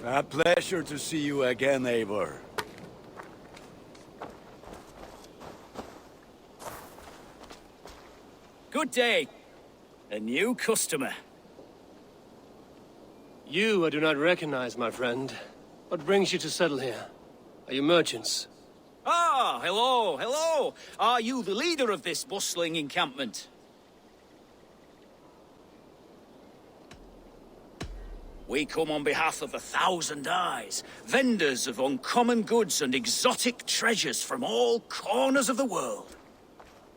A pleasure to see you again, Eivor. Good day. A new customer. You I do not recognize, my friend. What brings you to settle here? Are you merchants? Ah, hello, hello. Are you the leader of this bustling encampment? We come on behalf of 1,000 Eyes, vendors of uncommon goods and exotic treasures from all corners of the world.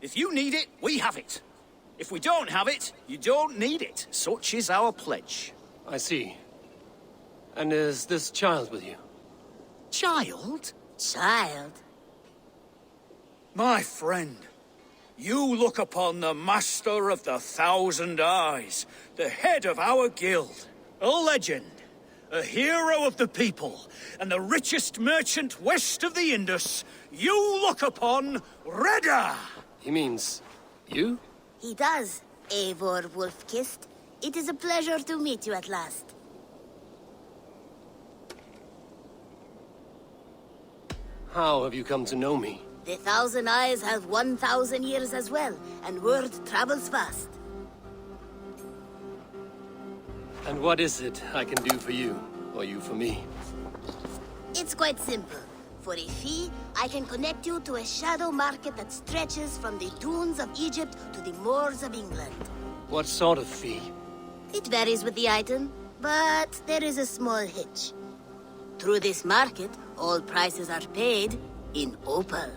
If you need it, we have it. If we don't have it, you don't need it. Such is our pledge. I see. And is this child with you? Child? Child? My friend, you look upon the master of the 1,000 Eyes, the head of our guild, a legend, a hero of the people, and the richest merchant west of the Indus. You look upon Reda! He means... you? He does, Eivor Wolf-Kissed. It is a pleasure to meet you at last. How have you come to know me? The 1,000 Eyes have 1,000 years as well, and word travels fast. And what is it I can do for you, or you for me? It's quite simple. For a fee, I can connect you to a shadow market that stretches from the dunes of Egypt to the moors of England. What sort of fee? It varies with the item, but there is a small hitch. Through this market, all prices are paid in opal.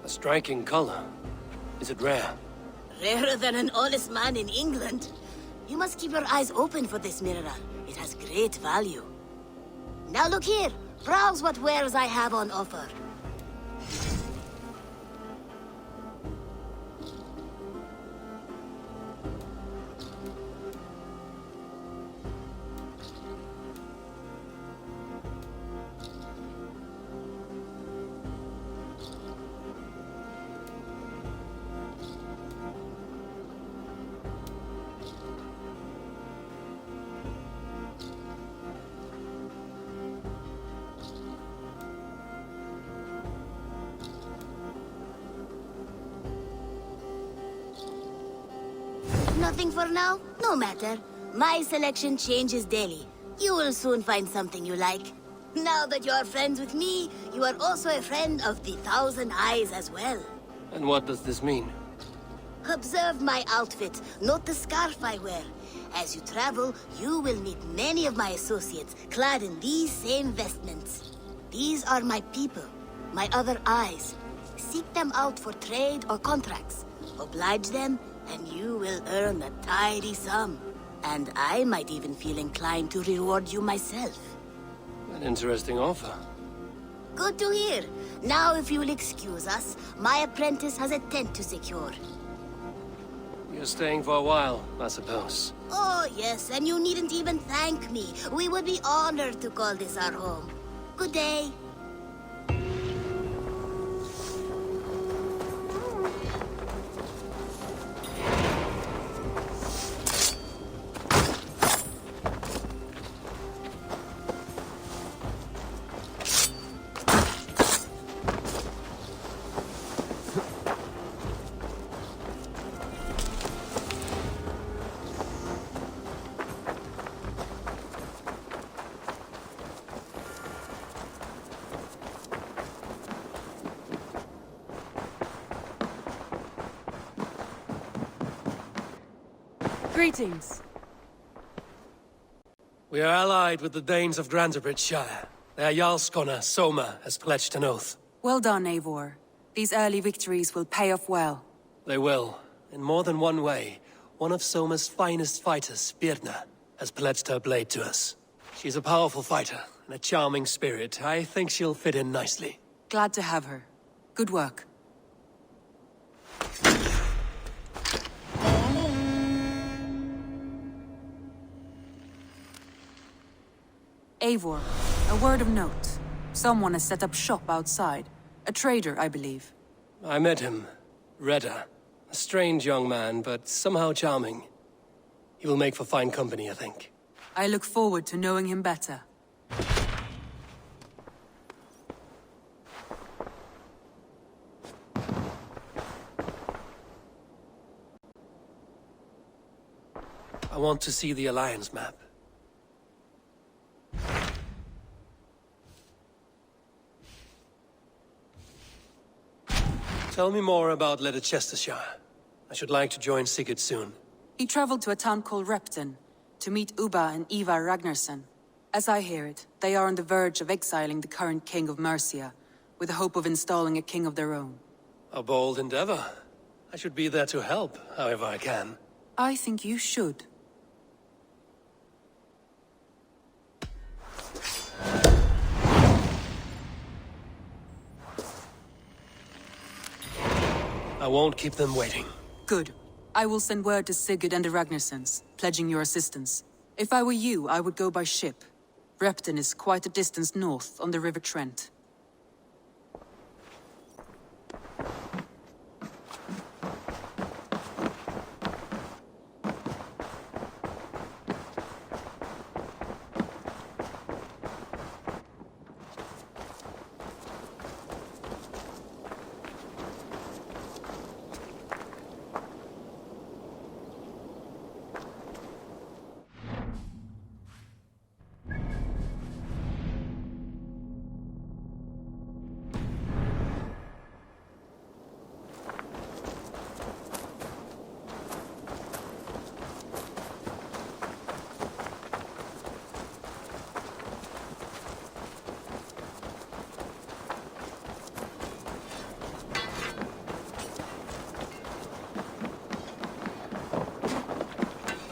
A striking color. Is it rare? Rarer than an honest man in England. You must keep your eyes open for this mineral. It has great value. Now look here. Browse what wares I have on offer. Nothing for now? No matter. My selection changes daily. You will soon find something you like. Now that you are friends with me, you are also a friend of the 1,000 Eyes as well. And what does this mean? Observe my outfit. Note the scarf I wear. As you travel, you will meet many of my associates, clad in these same vestments. These are my people, my other eyes. Seek them out for trade or contracts. Oblige them, and you will earn a tidy sum. And I might even feel inclined to reward you myself. An interesting offer. Good to hear. Now, if you'll excuse us, my apprentice has a tent to secure. You're staying for a while, I suppose. Oh, yes, and you needn't even thank me. We would be honored to call this our home. Good day. Greetings. We are allied with the Danes of Grantebridgeshire. Their Jarl Skona, Soma, has pledged an oath. Well done, Eivor. These early victories will pay off well. They will. In more than one way, one of Soma's finest fighters, Birna, has pledged her blade to us. She's a powerful fighter and a charming spirit. I think she'll fit in nicely. Glad to have her. Good work. Eivor, a word of note. Someone has set up shop outside. A trader, I believe. I met him. Reda. A strange young man, but somehow charming. He will make for fine company, I think. I look forward to knowing him better. I want to see the Alliance map. Tell me more about Leicestershire. I should like to join Sigurd soon. He traveled to a town called Repton to meet Ubba and Ivar Ragnarsson. As I hear it, they are on the verge of exiling the current king of Mercia, with the hope of installing a king of their own. A bold endeavor. I should be there to help, however I can. I think you should. I won't keep them waiting. Good. I will send word to Sigurd and the Ragnarssons, pledging your assistance. If I were you, I would go by ship. Repton is quite a distance north on the River Trent.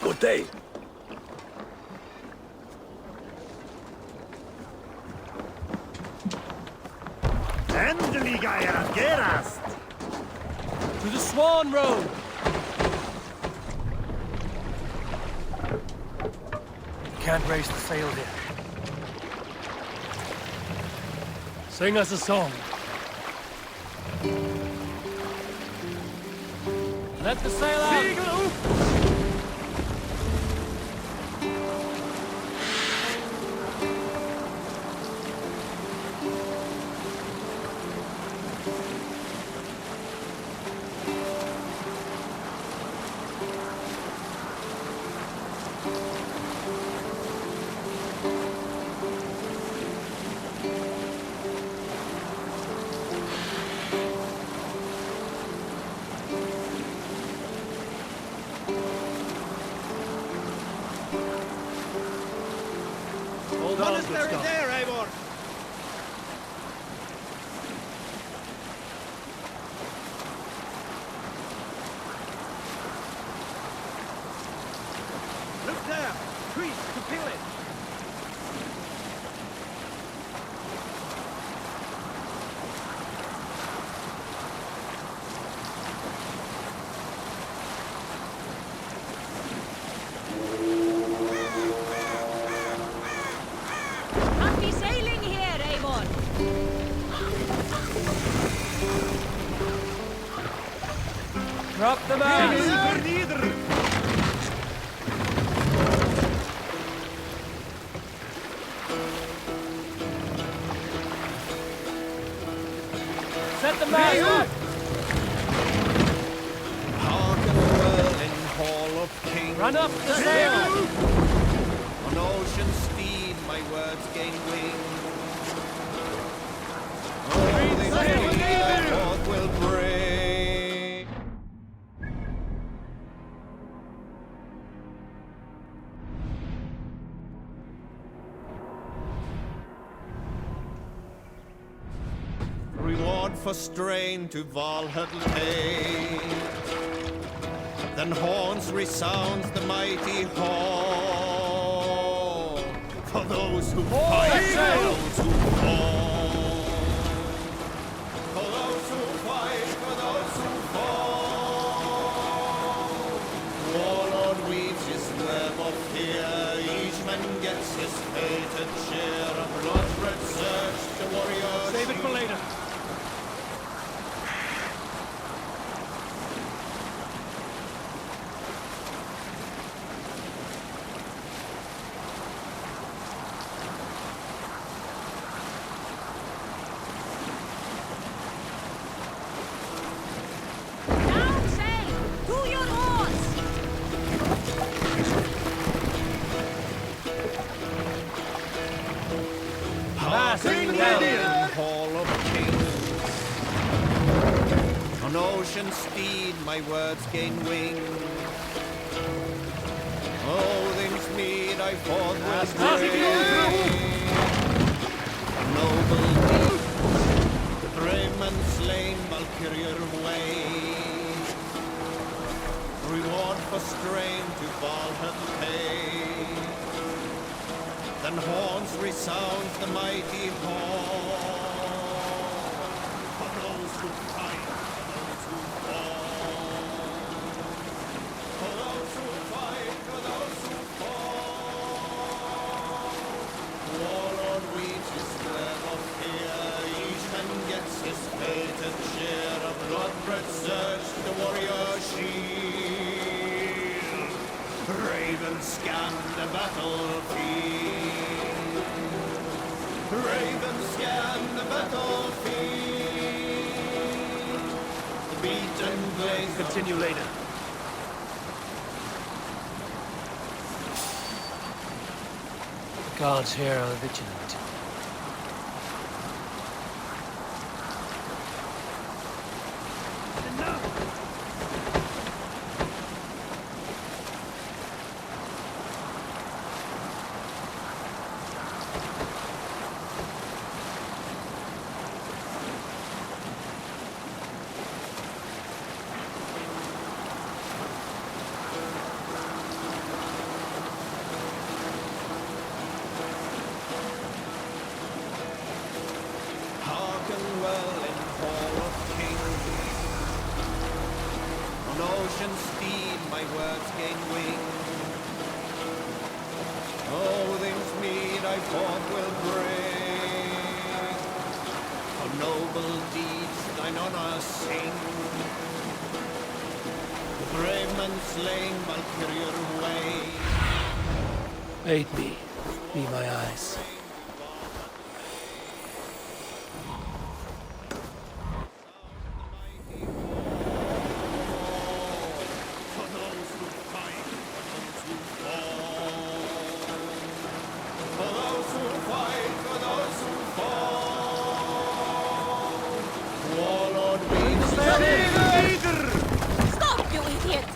Good day. Endelig er jeg gerast! To the Swan Road! Can't raise the sail here. Sing us a song. Let the sail out! Hold on, good Monastery Scott. there, Eivor! Look there! Priest to pillage! Happy sailing here, Eivor! Drop the mast! Neither! Set the mast up! Hearken well in Hall of Kings. Run up the sail! On ocean steed my words gain wing. Oh, the day that forth will bring. Reward for strain to Valhalla pay. Then horns resounds the mighty hall. For those who fight, for those who fall. For those who fight, for those who fall. Warlord weaves his web of fear. Each man gets his fated share of blood-red search the warrior. Save it for later. in Hall of Kings. On ocean steed my words gain wing. Odin's mead I forth will bring. Noble deeds, brave men slain, Valkyrier way. Reward for strain to Valhalla pay. Then horns resound the mighty horn. For those who fight, for those who fall. For those who fight, for those who fall. Warlord weaves his web of fear. Each man gets his fated share. A blood-red surge, the warrior shield. Ravens scan the battlefield. Ravens scan the battlefield. The beaten blaze Continue later. The guards here are vigilant. Hearken well in Hall of Kings. On ocean steed my words gain wing. Odin's mead I forth will bring. For noble deeds thine honor sing. The brave men slain Valkyrier way. Aid me. Be my eyes. For those who fight, for those who fall. For those who fight, for those who fall. Warlord weaves Stop, you idiot!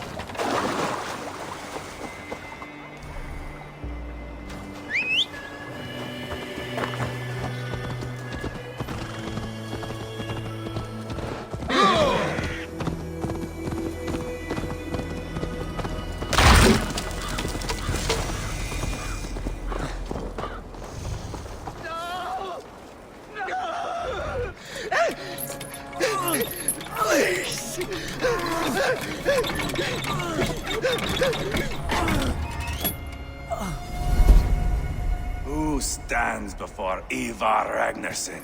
Who stands before Ivar Ragnarsson?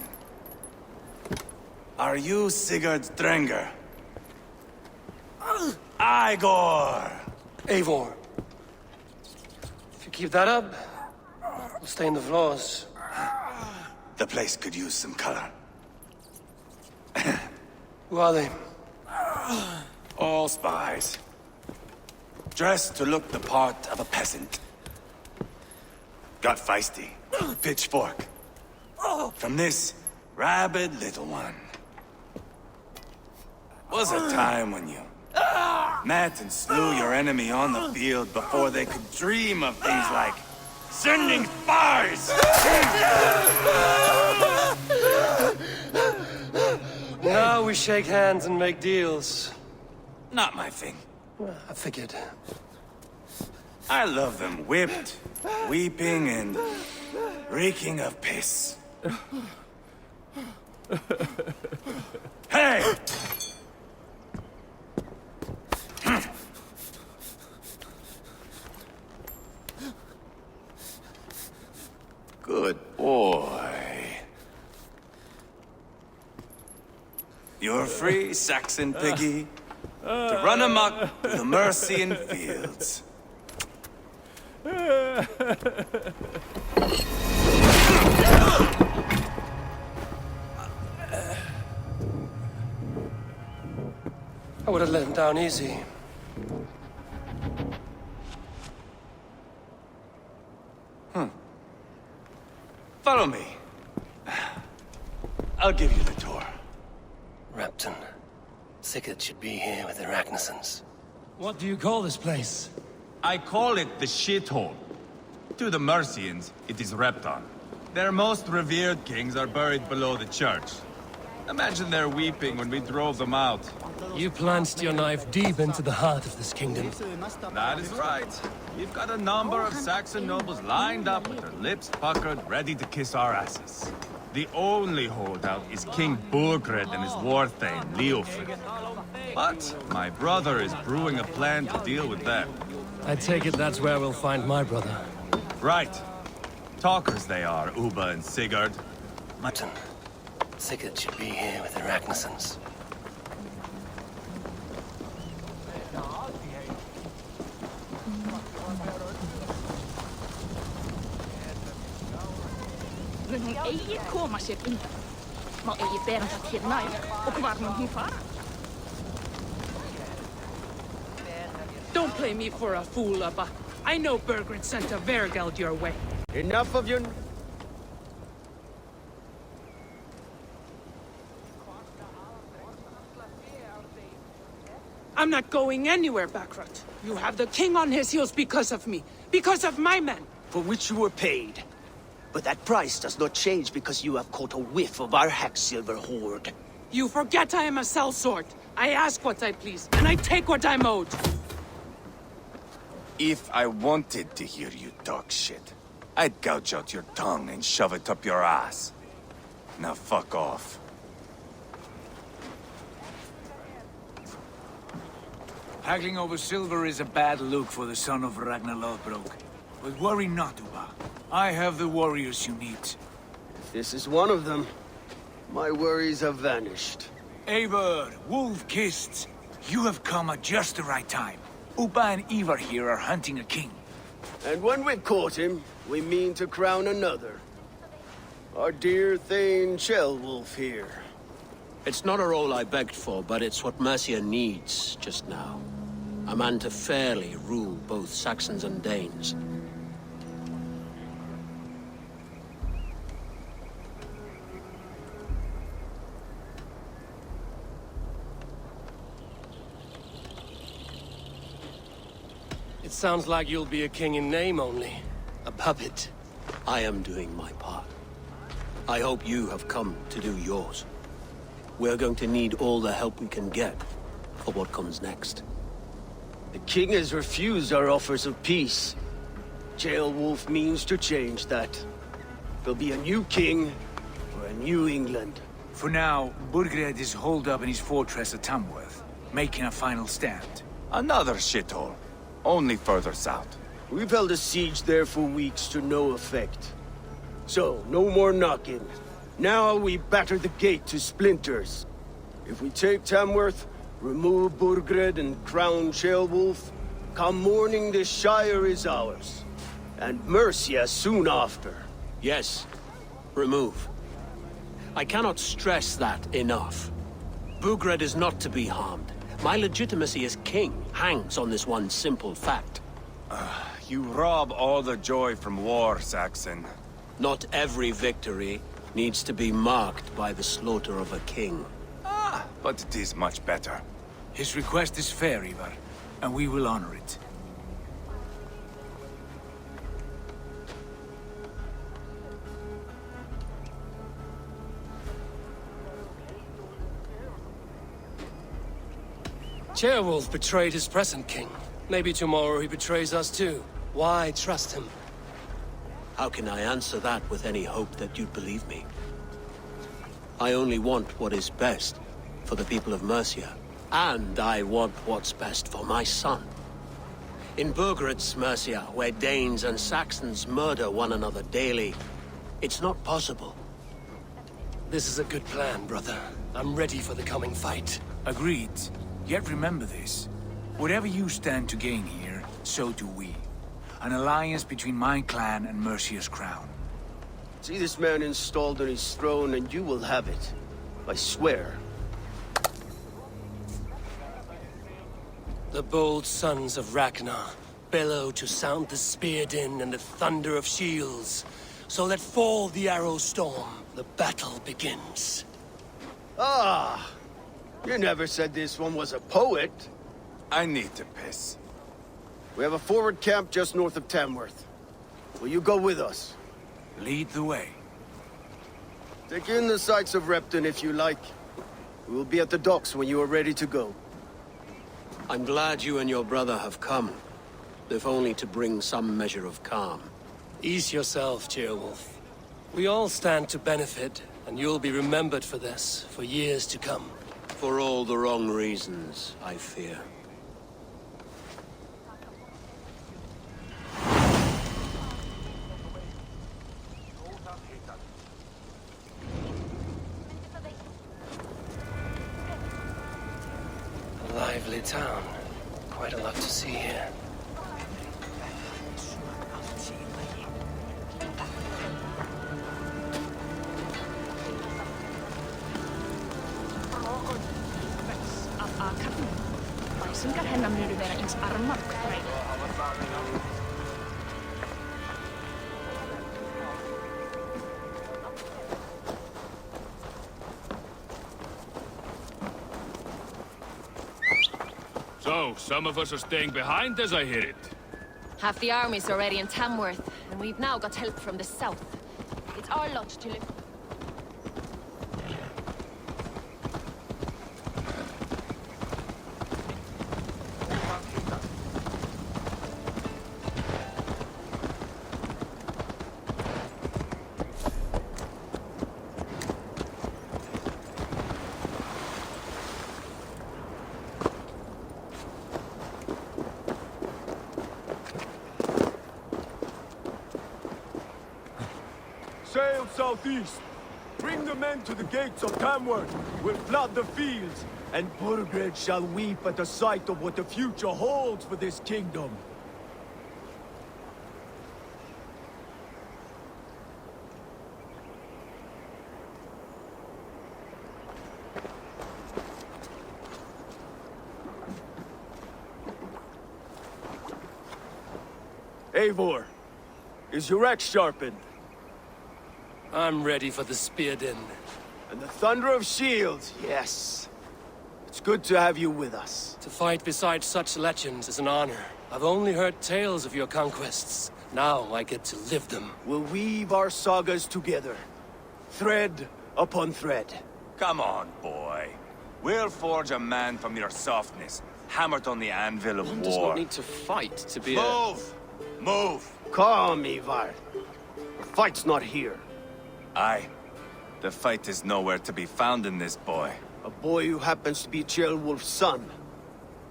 Are you Sigurd Drenger? Igor! Eivor. If you keep that up, we'll stain the floors. The place could use some color. Who are they? All spies. Dressed to look the part of a peasant. Got feisty. Pitchfork. From this rabid little one. Was a time when you met and slew your enemy on the field before they could dream of things like sending spies! Now we shake hands and make deals. Not my thing. I figured. I love them whipped, weeping, and reeking of piss. Hey! Good boy. You're free, Saxon piggy, to run amok through the Mercian fields. I would have let him down easy. Follow me. I'll give you the tour. Repton. Sigurd should be here with the Ragnarsons. What do you call this place? I call it the shithole. To the Mercians, it is Repton. Their most revered kings are buried below the church. Imagine their weeping when we drove them out. You plunged your knife deep into the heart of this kingdom. That is right. We've got a number of Saxon nobles lined up with their lips puckered, ready to kiss our asses. The only holdout is King Burgred and his war thane, Leofric. But my brother is brewing a plan to deal with them. I take it that's where we'll find my brother. Right. Talkers they are, Uba and Sigurd. Repton. Sigurd should be here with the Ragnarsons. Mun hún eigi koma sér undan. Má eigi bera það hér nær og hvar mun hún fara? Don't play me for a fool, Ubba. I know Bergred sent a Vergeld your way. Enough of your... I'm not going anywhere, Backrot. You have the king on his heels because of me. Because of my men. For which you were paid. But that price does not change because you have caught a whiff of our Hacksilver hoard. You forget I am a sellsword. I ask what I please, and I take what I'm owed. If I wanted to hear you talk shit, I'd gouge out your tongue and shove it up your ass. Now fuck off. Haggling over silver is a bad look for the son of Ragnar Lothbrok. But worry not, Uba. I have the warriors you need. This is one of them. My worries have vanished. Eivor, Wolf-Kissed, you have come at just the right time. Uba and Ivar here are hunting a king. And when we've caught him, we mean to crown another. Our dear Thane Shellwolf here. It's not a role I begged for, but it's what Mercia needs just now. A man to fairly rule both Saxons and Danes. It sounds like you'll be a king in name only. A puppet. I am doing my part. I hope you have come to do yours. We're going to need all the help we can get for what comes next. The king has refused our offers of peace. Jailwolf means to change that. There'll be a new king for a new England. For now, Burgred is holed up in his fortress at Tamworth, making a final stand. Another shithole. Only further south. We've held a siege there for weeks to no effect. So, no more knocking. Now we batter the gate to splinters. If we take Tamworth, remove Burgred and crown Sheolwulf, come morning the Shire is ours. And Mercia soon after. Yes, remove. I cannot stress that enough. Burgred is not to be harmed. My legitimacy as king hangs on this one simple fact. You rob all the joy from war, Saxon. Not every victory needs to be marked by the slaughter of a king. But it is much better. His request is fair, Ivar, and we will honor it. Ceolwulf betrayed his present king. Maybe tomorrow he betrays us too. Why trust him? How can I answer that with any hope that you'd believe me? I only want what is best for the people of Mercia. And I want what's best for my son. In Burgred's Mercia, where Danes and Saxons murder one another daily, it's not possible. This is a good plan, brother. I'm ready for the coming fight. Agreed. Yet remember this. Whatever you stand to gain here, so do we. An alliance between my clan and Mercia's crown. See this man installed on his throne and you will have it. I swear. The bold sons of Ragnar bellow to sound the spear din and the thunder of shields. So let fall the arrow storm. The battle begins. Ah, you never said this one was a poet. I need to piss. We have a forward camp just north of Tamworth. Will you go with us? Lead the way. Take in the sights of Repton if you like. We will be at the docks when you are ready to go. I'm glad you and your brother have come, if only to bring some measure of calm. Ease yourself, Ceolwulf. We all stand to benefit, and you'll be remembered for this for years to come. For all the wrong reasons, I fear. A lively town. Quite a lot to see here. Af karlinn. Bæsingar hennar munu vera eins armar og þræðir. So, some of us are staying behind as I hear it. Half the army's already in Tamworth, and we've now got help from the south. It's our lot to live. Sail southeast. Bring the men to the gates of Tamworth. We'll flood the fields, and Burgred shall weep at the sight of what the future holds for this kingdom. Eivor, is your axe sharpened? I'm ready for the spear din. And the thunder of shields, yes. It's good to have you with us. To fight beside such legends is an honor. I've only heard tales of your conquests. Now I get to live them. We'll weave our sagas together. Thread upon thread. Come on, boy. We'll forge a man from your softness, hammered on the anvil of One war. does not need to fight to be Move! Move! Calm, Ivar. The fight's not here. Aye. The fight is nowhere to be found in this boy. A boy who happens to be Ceolwulf's son.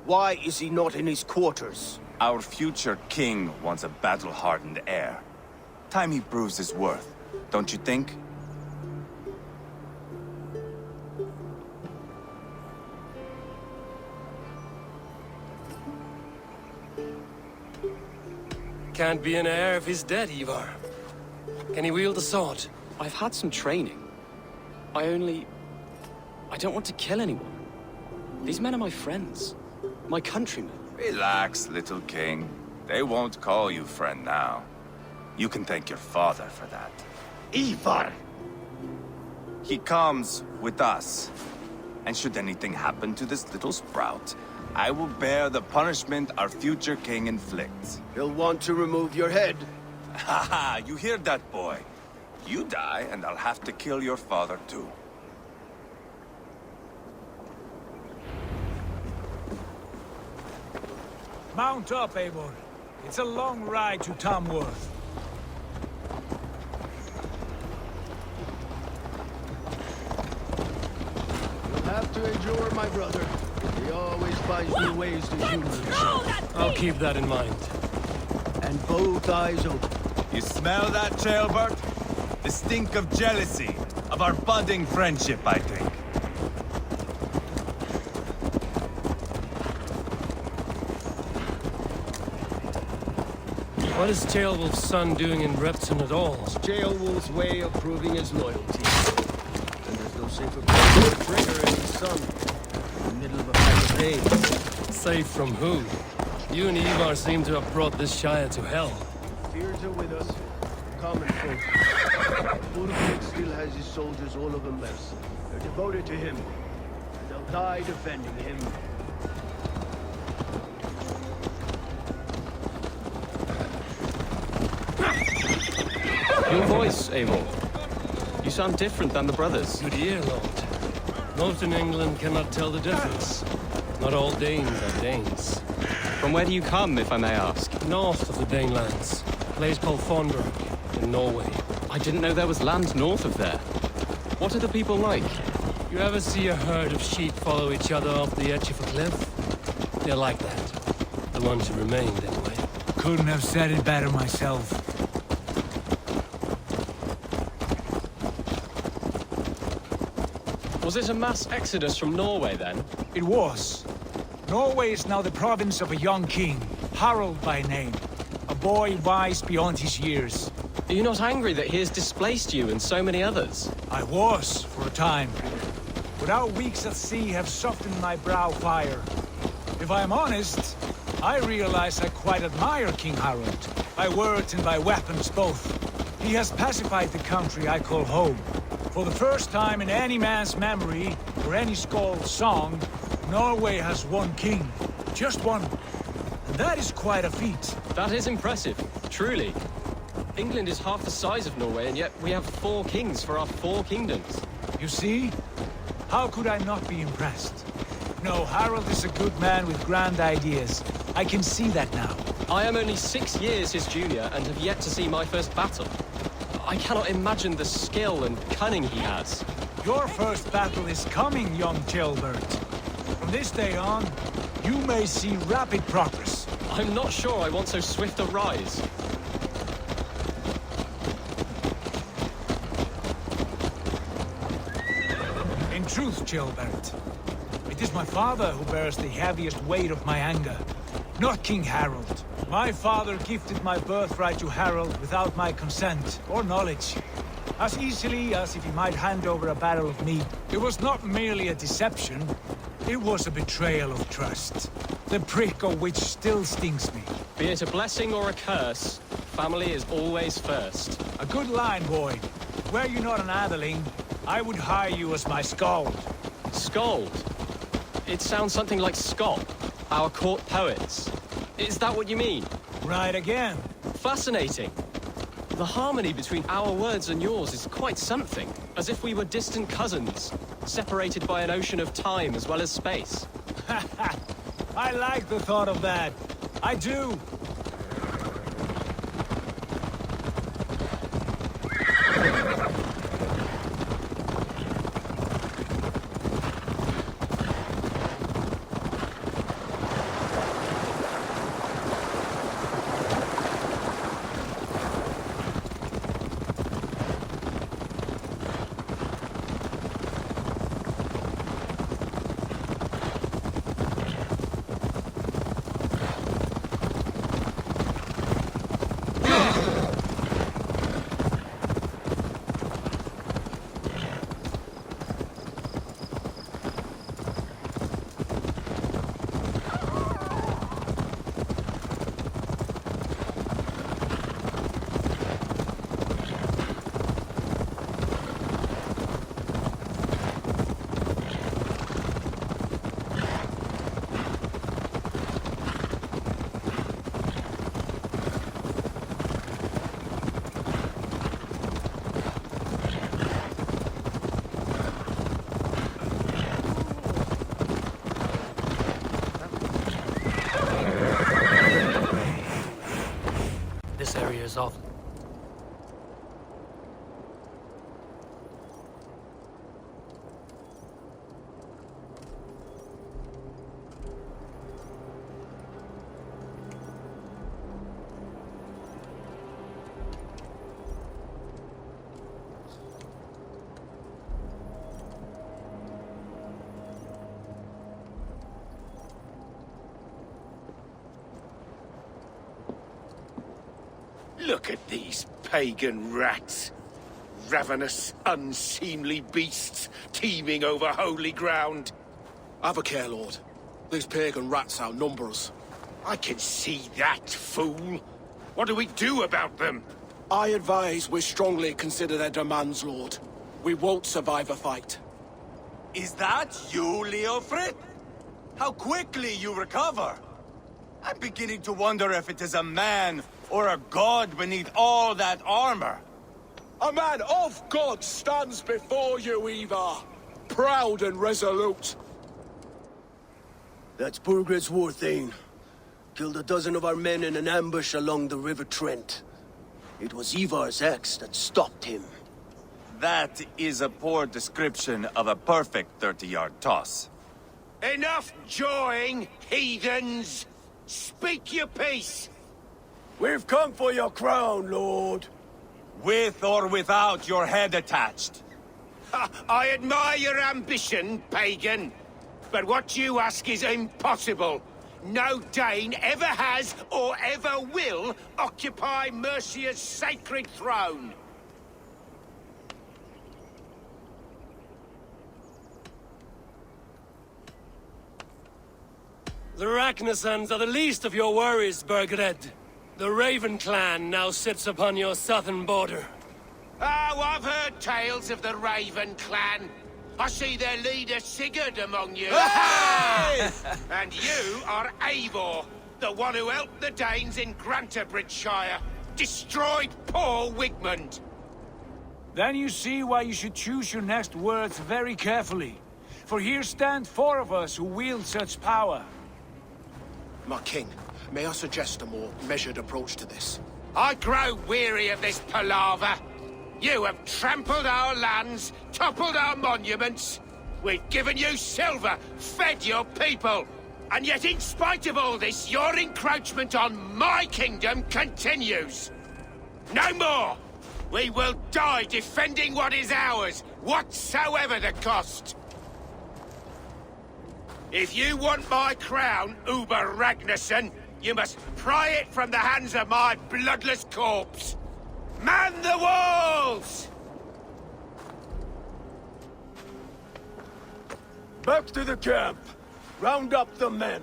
Why is he not in his quarters? Our future king wants a battle-hardened heir. Time he proves his worth, don't you think? Can't be an heir if he's dead, Ivar. Can he wield a sword? I've had some training. I don't want to kill anyone. These men are my friends. My countrymen. Relax, little king. They won't call you friend now. You can thank your father for that. Ivar! He comes with us. And should anything happen to this little sprout, I will bear the punishment our future king inflicts. He'll want to remove your head. Haha, you hear that, boy? You die, and I'll have to kill your father, too. Mount up, Eivor. It's a long ride to Tamworth. You'll have to endure, my brother. He always finds new ways to humor himself. I'll keep that in mind. And both eyes open. You smell that, jailbird? The stink of jealousy, of our budding friendship, I think. What is Ceolwulf's son doing in Repton at all? It's Ceolwulf's way of proving his loyalty. And there's no safer place for a traitor and his son. In the middle of a fight of pain. Safe from who? You and Ivar seem to have brought this Shire to hell. Fears are with us. Common folk. Burkhardt still has his soldiers all over Mercia. They're devoted to him, and they'll die defending him. Your voice, Eivor. You sound different than the brothers. Good ear, Lord. Most in England cannot tell the difference. Not all Danes are Danes. From where do you come, if I may ask? North of the Danelands. A place called Thornburg, in Norway. I didn't know there was land north of there. What are the people like? You ever see a herd of sheep follow each other off the edge of a cliff? They're like that. The ones who remained, anyway. Couldn't have said it better myself. Was it a mass exodus from Norway, then? It was. Norway is now the province of a young king, Harald by name. A boy wise beyond his years. Are you not angry that he has displaced you and so many others? I was, for a time. But our weeks at sea have softened my brow fire. If I am honest, I realize I quite admire King Harald. By words and by weapons both. He has pacified the country I call home. For the first time in any man's memory, or any skald's song, Norway has one king. Just one. And that is quite a feat. That is impressive, truly. England is half the size of Norway, and yet we have 4 kings for our 4 kingdoms. You see? How could I not be impressed? No, Harald is a good man with grand ideas. I can see that now. I am only 6 years his junior, and have yet to see my first battle. I cannot imagine the skill and cunning he has. Your first battle is coming, young Gilbert. From this day on, you may see rapid progress. I'm not sure I want so swift a rise. In truth, Gilbert, it is my father who bears the heaviest weight of my anger, not King Harald. My father gifted my birthright to Harald without my consent or knowledge. As easily as if he might hand over a barrel of meat. It was not merely a deception, it was a betrayal of trust. The prick of which still stings me. Be it a blessing or a curse, family is always first. A good line, boy. Were you not an atheling, I would hire you as my skald. Skald? It sounds something like Scott, our court poets. Is that what you mean? Right again. Fascinating. The harmony between our words and yours is quite something. As if we were distant cousins, separated by an ocean of time as well as space. I like the thought of that. I do. This area is off. Look at these pagan rats. Ravenous, unseemly beasts teeming over holy ground. Have a care, Lord. These pagan rats outnumber us. I can see that, fool. What do we do about them? I advise we strongly consider their demands, Lord. We won't survive a fight. Is that you, Leofrid? How quickly you recover! I'm beginning to wonder if it is a man or a god beneath all that armor. A man of God stands before you, Ivar. Proud and resolute. That's Burgred's war thane. Killed a dozen of our men in an ambush along the River Trent. It was Ivar's axe that stopped him. That is a poor description of a perfect 30-yard toss. Enough jawing, heathens! Speak your piece! We've come for your crown, Lord. With or without your head attached. I admire your ambition, pagan. But what you ask is impossible. No Dane ever has or ever will occupy Mercia's sacred throne. The Ragnarsons are the least of your worries, Burgred. The Raven clan now sits upon your southern border. Oh, I've heard tales of the Raven clan. I see their leader Sigurd among you. Hey! And you are Eivor, the one who helped the Danes in Grantabridgeshire. Destroyed poor Wigmund. Then you see why you should choose your next words very carefully. For here stand 4 of us who wield such power. My king, may I suggest a more measured approach to this? I grow weary of this palaver. You have trampled our lands, toppled our monuments. We've given you silver, fed your people. And yet in spite of all this, your encroachment on my kingdom continues. No more! We will die defending what is ours, whatsoever the cost. If you want my crown, Uber Ragnarsson, you must pry it from the hands of my bloodless corpse. Man the walls! Back to the camp. Round up the men.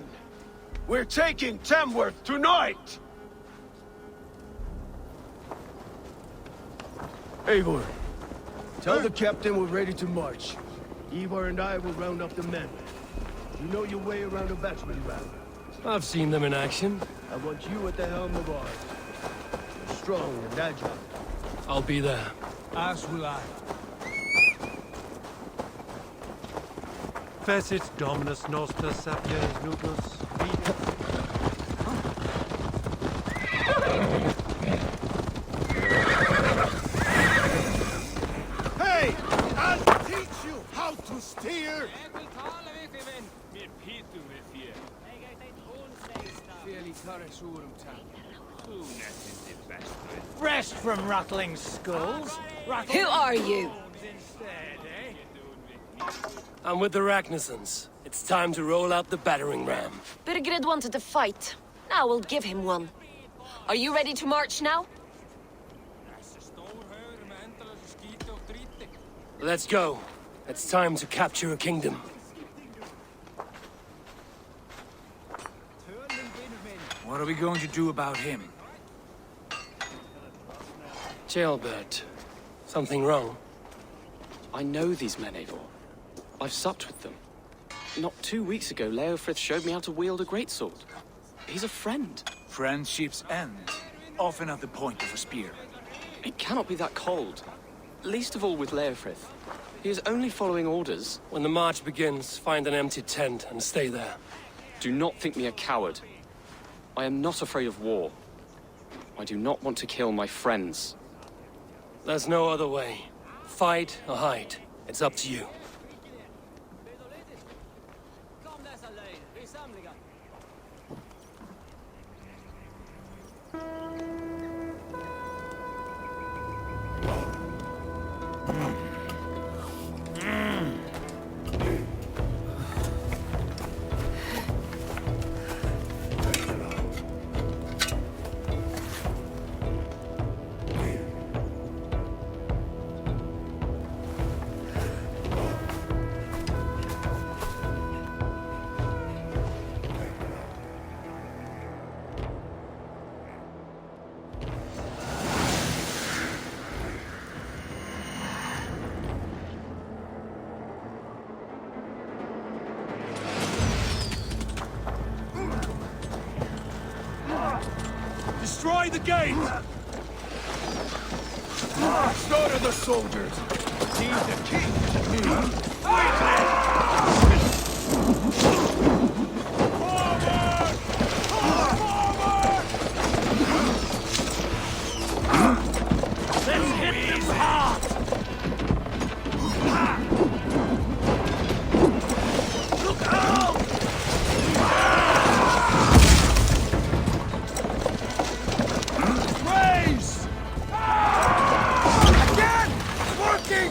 We're taking Tamworth tonight! Eivor, tell the captain we're ready to march. Ivar and I will round up the men. You know your way around a battering ram. I've seen them in action. I want you at the helm of ours. You're strong and agile. I'll be there. As will I. Fecit Dominus Noster Sapiens Nucleus Hey! I'll teach you how to steer! Rest from rattling skulls. Who are you? I'm with the Ragnarsons. It's time to roll out the battering ram. Birgrid wanted to fight. Now we'll give him one. Are you ready to march now? Let's go. It's time to capture a kingdom. What are we going to do about him? Jailbird. Something wrong? I know these men, Eivor. I've supped with them. Not 2 weeks ago, Leofrith showed me how to wield a greatsword. He's a friend. Friendships end, often at the point of a spear. It cannot be that cold. Least of all with Leofrith. He is only following orders. When the march begins, find an empty tent and stay there. Do not think me a coward. I am not afraid of war. I do not want to kill my friends. There's no other way. Fight or hide. It's up to you. Destroy the gate! Slaughter the soldiers! Leave the king to me! Let's hit them hard! Look out! Raise! Again! Working!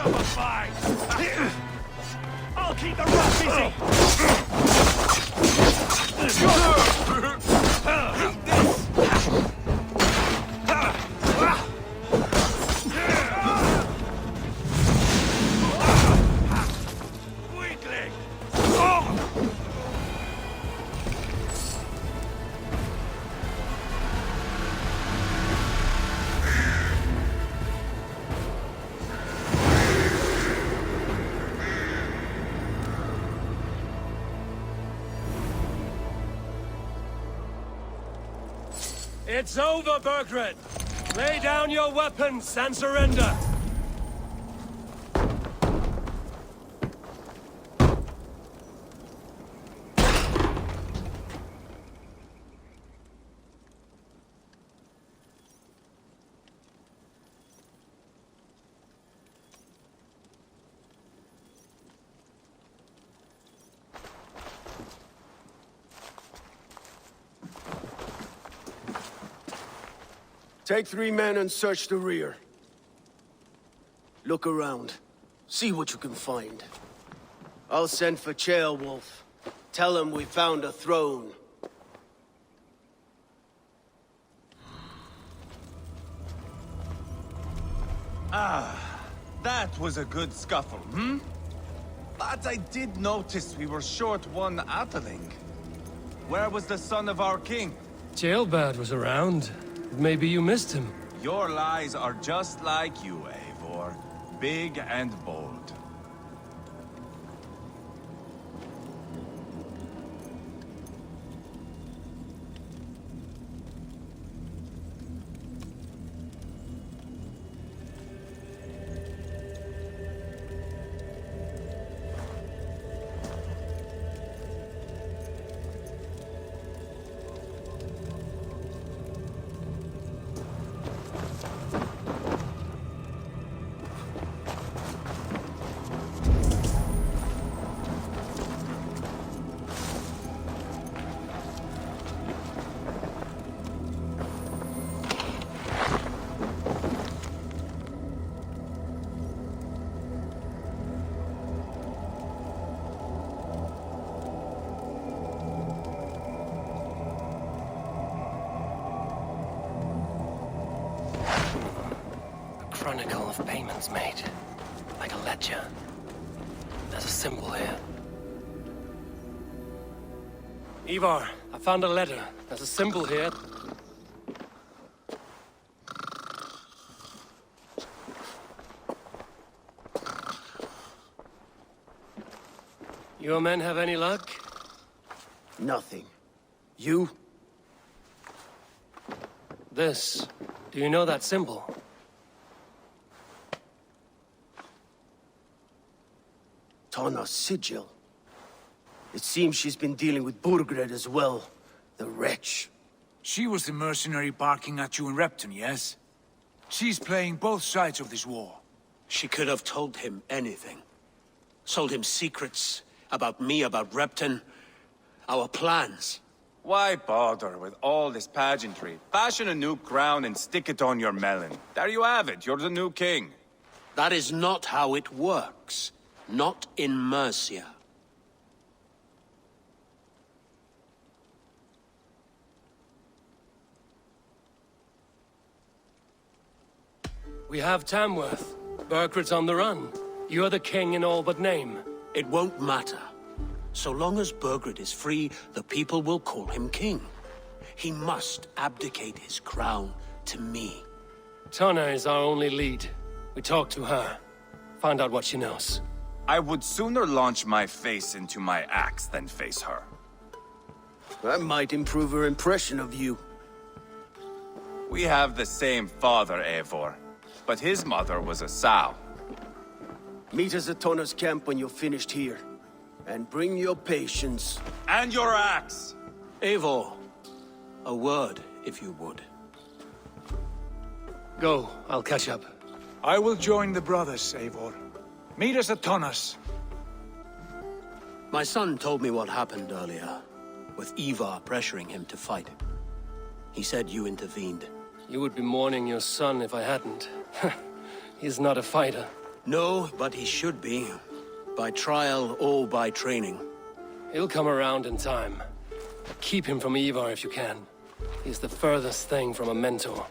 of a fight! I'll keep the rat busy! Weakling! It's over, Burgred! Lay down your weapons and surrender! Take 3 men and search the rear. Look around. See what you can find. I'll send for Ceolwulf. Tell him we found a throne. That was a good scuffle, hmm? But I did notice we were short one Atheling. Where was the son of our king? Ceolbad was around. Maybe you missed him. Your lies are just like you, Eivor. Big and bold. Chronicle of payments made. Like a ledger. There's a symbol here. Ivar, I found a letter. There's a symbol here. Your men have any luck? Nothing. You? This. Do you know that symbol? Tana's sigil. It seems she's been dealing with Burgred as well. The wretch. She was the mercenary barking at you in Repton, yes? She's playing both sides of this war. She could have told him anything. Sold him secrets about me, about Repton, our plans. Why bother with all this pageantry? Fashion a new crown and stick it on your melon. There you have it, you're the new king. That is not how it works. Not in Mercia. We have Tamworth. Burgred's on the run. You're the king in all but name. It won't matter. So long as Burgred is free, the people will call him king. He must abdicate his crown to me. Tana is our only lead. We talk to her. Find out what she knows. I would sooner launch my face into my axe than face her. That might improve her impression of you. We have the same father, Eivor. But his mother was a sow. Meet us at Tana's camp when you're finished here. And bring your patience. And your axe! Eivor, a word, if you would. Go, I'll catch up. I will join the brothers, Eivor. Meet us at Tana's. My son told me what happened earlier, with Ivar pressuring him to fight. He said you intervened. You would be mourning your son if I hadn't. He's not a fighter. No, but he should be. By trial or by training. He'll come around in time. Keep him from Ivar if you can. He's the furthest thing from a mentor.